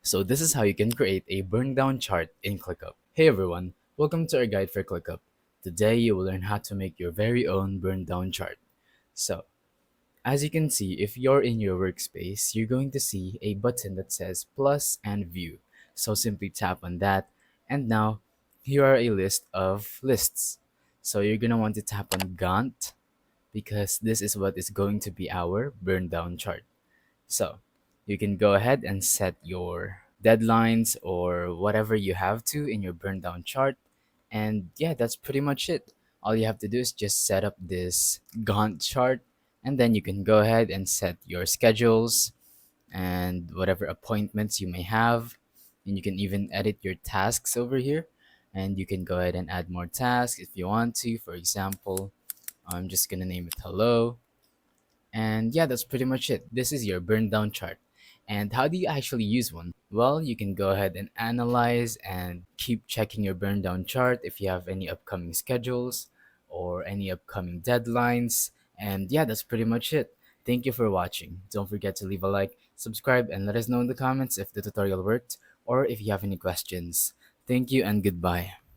So this is how you can create a burn down chart in ClickUp. Hey everyone, welcome to our guide for ClickUp. Today you will learn how to make your very own burn down chart. So as you can see, if you're in your workspace, you're going to see a button that says plus and view. So simply tap on that and now here are a list of lists. So you're going to want to tap on Gantt because this is what is going to be our burn down chart. So you can go ahead and set your deadlines or whatever you have to in your burn down chart. And yeah, that's pretty much it. All you have to do is just set up this Gantt chart, and then you can go ahead and set your schedules and whatever appointments you may have. And you can even edit your tasks over here. And you can go ahead and add more tasks if you want to. For example, I'm just gonna name it hello, and yeah, that's pretty much it. This is your burn down chart. And how do you actually use one? Well, you can go ahead and analyze and keep checking your burn down chart if you have any upcoming schedules or any upcoming deadlines. And yeah, that's pretty much it. Thank you for watching. Don't forget to leave a like, subscribe, and let us know in the comments if the tutorial worked or if you have any questions. Thank you and goodbye.